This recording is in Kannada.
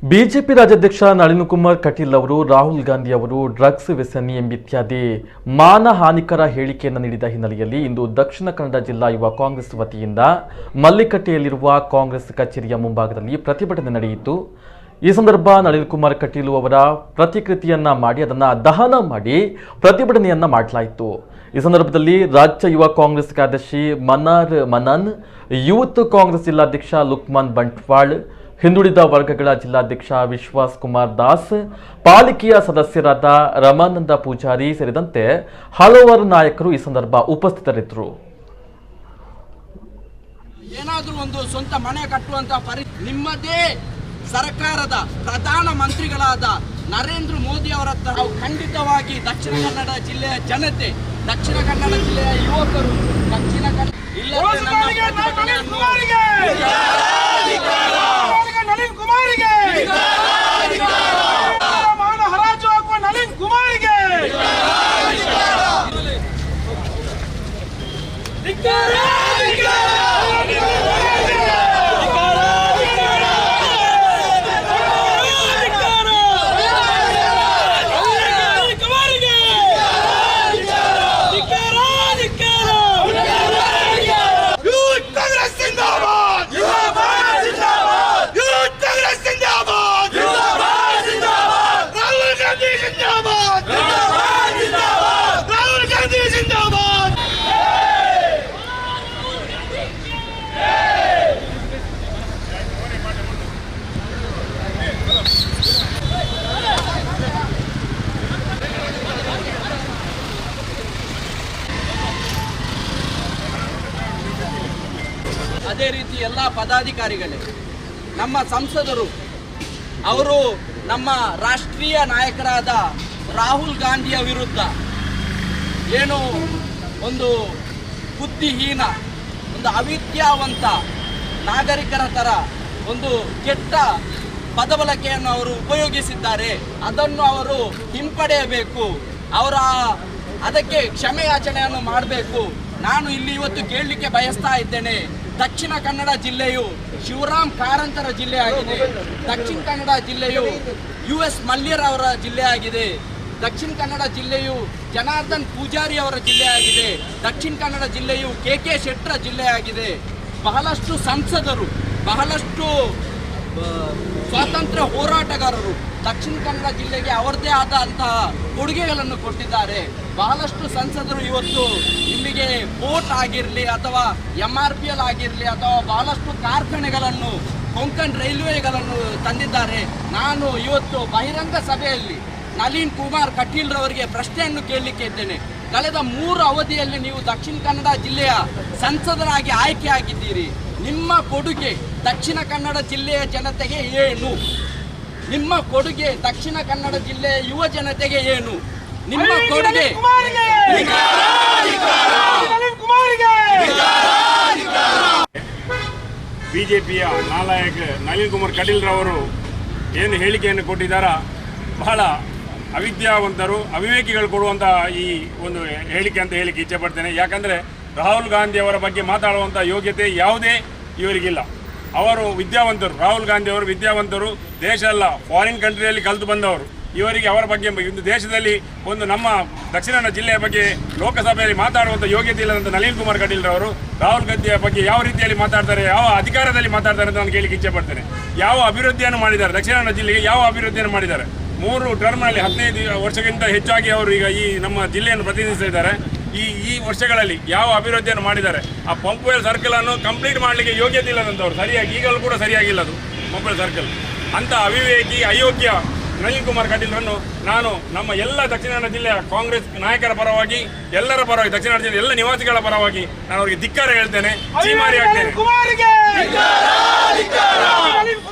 ಬಿಜೆಪಿ ರಾಜ್ಯಾಧ್ಯಕ್ಷ ನಳಿನ್ ಕುಮಾರ್ ಕಟೀಲ್ ಅವರು ರಾಹುಲ್ ಗಾಂಧಿ ಅವರು ಡ್ರಗ್ಸ್ ವ್ಯಸನಿ ಎಂಬಿತ್ಯಾದಿ ಮಾನಹಾನಿಕರ ಹೇಳಿಕೆಯನ್ನು ನೀಡಿದ ಹಿನ್ನೆಲೆಯಲ್ಲಿ ಇಂದು ದಕ್ಷಿಣ ಕನ್ನಡ ಜಿಲ್ಲಾ ಯುವ ಕಾಂಗ್ರೆಸ್ ವತಿಯಿಂದ ಮಲ್ಲಿಕಟ್ಟೆಯಲ್ಲಿರುವ ಕಾಂಗ್ರೆಸ್ ಕಚೇರಿಯ ಮುಂಭಾಗದಲ್ಲಿ ಪ್ರತಿಭಟನೆ ನಡೆಯಿತು. ಈ ಸಂದರ್ಭ ನಳಿನ್ ಕುಮಾರ್ ಕಟೀಲ್ ಅವರ ಪ್ರತಿಕೃತಿಯನ್ನ ಮಾಡಿ ಅದನ್ನು ದಹನ ಮಾಡಿ ಪ್ರತಿಭಟನೆಯನ್ನ ಮಾಡಲಾಯಿತು. ಈ ಸಂದರ್ಭದಲ್ಲಿ ರಾಜ್ಯ ಯುವ ಕಾಂಗ್ರೆಸ್ ಕಾರ್ಯದರ್ಶಿ ಮನಾರ್ ಮನನ್, ಯೂತ್ ಕಾಂಗ್ರೆಸ್ ಜಿಲ್ಲಾಧ್ಯಕ್ಷ ಲುಕ್ಮಾನ್ ಬಂಟ್ವಾಳ್, ಹಿಂದುಳಿದ ವರ್ಗಗಳ ಜಿಲ್ಲಾಧ್ಯಕ್ಷ ವಿಶ್ವಾಸ್ ಕುಮಾರ್ ದಾಸ್, ಪಾಲಿಕೆಯ ಸದಸ್ಯರಾದ ರಮಾನಂದ ಪೂಜಾರಿ ಸೇರಿದಂತೆ ಹಲವಾರು ನಾಯಕರು ಈ ಸಂದರ್ಭ ಉಪಸ್ಥಿತರಿದ್ದರು. ಏನಾದರೂ ಒಂದು ಸ್ವಂತ ಮನೆ ಕಟ್ಟುವಂತ ನಿಮ್ಮದೇ ಸರ್ಕಾರದ ಪ್ರಧಾನ ಮಂತ್ರಿಗಳಾದ ನರೇಂದ್ರ ಮೋದಿ ಅವರ ನಾವು ಖಂಡಿತವಾಗಿ ದಕ್ಷಿಣ ಕನ್ನಡ ಜಿಲ್ಲೆಯ ಜನತೆ, ದಕ್ಷಿಣ ಕನ್ನಡ ಜಿಲ್ಲೆಯ ಯುವಕರು, ದಕ್ಷಿಣ ಕನ್ನಡ ನಳಿನ್ ಕುಮಾರಿಗೆ ಮಾನ ಹರಾಜು ಹಾಕುವ ನಳಿನ್ ಕುಮಾರಿಗೆ ಅದೇ ರೀತಿ ಎಲ್ಲ ಪದಾಧಿಕಾರಿಗಳೇ, ನಮ್ಮ ಸಂಸದರು ಅವರು ನಮ್ಮ ರಾಷ್ಟ್ರೀಯ ನಾಯಕರಾದ ರಾಹುಲ್ ಗಾಂಧಿಯ ವಿರುದ್ಧ ಏನು ಒಂದು ಬುದ್ಧಿಹೀನ, ಒಂದು ಅವಿದ್ಯಾವಂತ ನಾಗರಿಕರ ಥರ ಒಂದು ಕೆಟ್ಟ ಪದಬಳಕೆಯನ್ನು ಅವರು ಉಪಯೋಗಿಸಿದ್ದಾರೆ. ಅದನ್ನು ಅವರು ಹಿಂಪಡೆಯಬೇಕು, ಅದಕ್ಕೆ ಕ್ಷಮೆಯಾಚನೆಯನ್ನು ಮಾಡಬೇಕು. ನಾನು ಇಲ್ಲಿ ಇವತ್ತು ಕೇಳಲಿಕ್ಕೆ ಬಯಸ್ತಾ ಇದ್ದೇನೆ. ದಕ್ಷಿಣ ಕನ್ನಡ ಜಿಲ್ಲೆಯು ಶಿವರಾಮ್ ಕಾರಂತರ ಜಿಲ್ಲೆಯಾಗಿದೆ. ದಕ್ಷಿಣ ಕನ್ನಡ ಜಿಲ್ಲೆಯು US ಮಲ್ಯರ್ ಅವರ ಜಿಲ್ಲೆಯಾಗಿದೆ. ದಕ್ಷಿಣ ಕನ್ನಡ ಜಿಲ್ಲೆಯು ಜನಾರ್ದನ್ ಪೂಜಾರಿ ಅವರ ಜಿಲ್ಲೆಯಾಗಿದೆ. ದಕ್ಷಿಣ ಕನ್ನಡ ಜಿಲ್ಲೆಯು KK ಶೆಟ್ಟರ ಜಿಲ್ಲೆಯಾಗಿದೆ. ಬಹಳಷ್ಟು ಸಂಸದರು, ಬಹಳಷ್ಟು ಸ್ವಾತಂತ್ರ್ಯ ಹೋರಾಟಗಾರರು ದಕ್ಷಿಣ ಕನ್ನಡ ಜಿಲ್ಲೆಗೆ ಅವರದೇ ಆದಂತಹ ಕೊಡುಗೆಗಳನ್ನು ಕೊಟ್ಟಿದ್ದಾರೆ. ಬಹಳಷ್ಟು ಸಂಸದರು ಇವತ್ತು ಇಲ್ಲಿಗೆ ಪೋರ್ಟ್ ಆಗಿರಲಿ ಅಥವಾ MRPL ಆಗಿರಲಿ ಅಥವಾ ಬಹಳಷ್ಟು ಕಾರ್ಖಾನೆಗಳನ್ನು, ಕೊಂಕಣ್ ರೈಲ್ವೆಗಳನ್ನು ತಂದಿದ್ದಾರೆ. ನಾನು ಇವತ್ತು ಬಹಿರಂಗ ಸಭೆಯಲ್ಲಿ ನಳಿನ್ ಕುಮಾರ್ ಕಟೀಲ್ ರವರಿಗೆ ಪ್ರಶ್ನೆಯನ್ನು ಕೇಳಲಿಕ್ಕೆ ಇದ್ದೇನೆ. ಕಳೆದ 3 ಅವಧಿಯಲ್ಲಿ ನೀವು ದಕ್ಷಿಣ ಕನ್ನಡ ಜಿಲ್ಲೆಯ ಸಂಸದರಾಗಿ ಆಯ್ಕೆಯಾಗಿದ್ದೀರಿ. ನಿಮ್ಮ ಕೊಡುಗೆ ದಕ್ಷಿಣ ಕನ್ನಡ ಜಿಲ್ಲೆಯ ಜನತೆಗೆ ಏನು? ನಿಮ್ಮ ಕೊಡುಗೆ ದಕ್ಷಿಣ ಕನ್ನಡ ಜಿಲ್ಲೆಯ ಯುವ ಜನತೆಗೆ ಏನು? ನಿಮ್ಮ ಕೊಡುಗೆ ಬಿಜೆಪಿಯ ನಾಯಕ ನಳಿನ್ ಕುಮಾರ್ ಕಟೀಲ್ ರವರು ಏನು ಹೇಳಿಕೆಯನ್ನು ಕೊಟ್ಟಿದ್ದಾರ, ಬಹಳ ಅವಿದ್ಯಾವಂತರು, ಅವಿವೇಕಿಗಳು ಕೊಡುವಂಥ ಈ ಒಂದು ಹೇಳಿಕೆ ಅಂತ ಹೇಳಿಕ್ಕೆ ಇಚ್ಛೆ ಪಡ್ತೇನೆ. ಯಾಕಂದರೆ ರಾಹುಲ್ ಗಾಂಧಿ ಅವರ ಬಗ್ಗೆ ಮಾತಾಡುವಂಥ ಯೋಗ್ಯತೆ ಯಾವುದೇ ಇವರಿಗಿಲ್ಲ. ಅವರು ವಿದ್ಯಾವಂತರು, ರಾಹುಲ್ ಗಾಂಧಿ ಅವರು ವಿದ್ಯಾವಂತರು, ದೇಶ ಅಲ್ಲ ಫಾರಿನ್ ಕಂಟ್ರಿಯಲ್ಲಿ ಕಲಿತು ಬಂದವರು. ಇವರಿಗೆ ಅವರ ಬಗ್ಗೆ ಒಂದು ದೇಶದಲ್ಲಿ ಒಂದು ನಮ್ಮ ದಕ್ಷಿಣ ಕನ್ನಡ ಜಿಲ್ಲೆಯ ಬಗ್ಗೆ ಲೋಕಸಭೆಯಲ್ಲಿ ಮಾತಾಡುವಂಥ ಯೋಗ್ಯತೆ ಇಲ್ಲದಂಥ ನಳಿನ್ ಕುಮಾರ್ ಕಟೀಲ್ ರವರು ರಾಹುಲ್ ಗಾಂಧಿಯ ಬಗ್ಗೆ ಯಾವ ರೀತಿಯಲ್ಲಿ ಮಾತಾಡ್ತಾರೆ, ಯಾವ ಅಧಿಕಾರದಲ್ಲಿ ಮಾತಾಡ್ತಾರೆ ಅಂತ ನಾನು ಕೇಳಲಿಕ್ಕೆ ಇಚ್ಛೆ ಪಡ್ತೇನೆ. ಯಾವ ಅಭಿವೃದ್ಧಿಯನ್ನು ಮಾಡಿದ್ದಾರೆ ದಕ್ಷಿಣ ಕನ್ನಡ ಜಿಲ್ಲೆಗೆ, ಯಾವ ಅಭಿವೃದ್ಧಿಯನ್ನು ಮಾಡಿದ್ದಾರೆ? 3 ಟರ್ಮ್ನಲ್ಲಿ 15 ವರ್ಷಕ್ಕಿಂತ ಹೆಚ್ಚಾಗಿ ಅವರು ಈಗ ಈ ನಮ್ಮ ಜಿಲ್ಲೆಯನ್ನು ಪ್ರತಿನಿಧಿಸ್ತಾ ಇದ್ದಾರೆ. ಈ ವರ್ಷಗಳಲ್ಲಿ ಯಾವ ಅಭಿವೃದ್ಧಿಯನ್ನು ಮಾಡಿದ್ದಾರೆ? ಆ ಪಂಪ್ವೆಲ್ ಸರ್ಕಲನ್ನು ಕಂಪ್ಲೀಟ್ ಮಾಡಲಿಕ್ಕೆ ಯೋಗ್ಯತೆ ಇಲ್ಲದಂಥವ್ರು, ಸರಿಯಾಗಿ ಈಗಲೂ ಕೂಡ ಸರಿಯಾಗಿಲ್ಲ ಅದು ಪಂಪ್ವೆಲ್ ಸರ್ಕಲ್. ಅಂಥ ಅವಿವೇಕಿ, ಅಯೋಗ್ಯ ನಳಿನ್ ಕುಮಾರ್ ಕಟೀಲ್ರನ್ನು ನಾನು ನಮ್ಮ ಎಲ್ಲ ದಕ್ಷಿಣ ಕನ್ನಡ ಜಿಲ್ಲೆಯ ಕಾಂಗ್ರೆಸ್ ನಾಯಕರ ಪರವಾಗಿ, ಎಲ್ಲರ ಪರವಾಗಿ, ದಕ್ಷಿಣ ಕನ್ನಡ ಜಿಲ್ಲೆಯ ಎಲ್ಲ ನಿವಾಸಿಗಳ ಪರವಾಗಿ ನಾನು ಅವರಿಗೆ ಧಿಕ್ಕಾರ ಹೇಳ್ತೇನೆ, ಚೀಮಾರಿ ಆಗ್ತೇನೆ.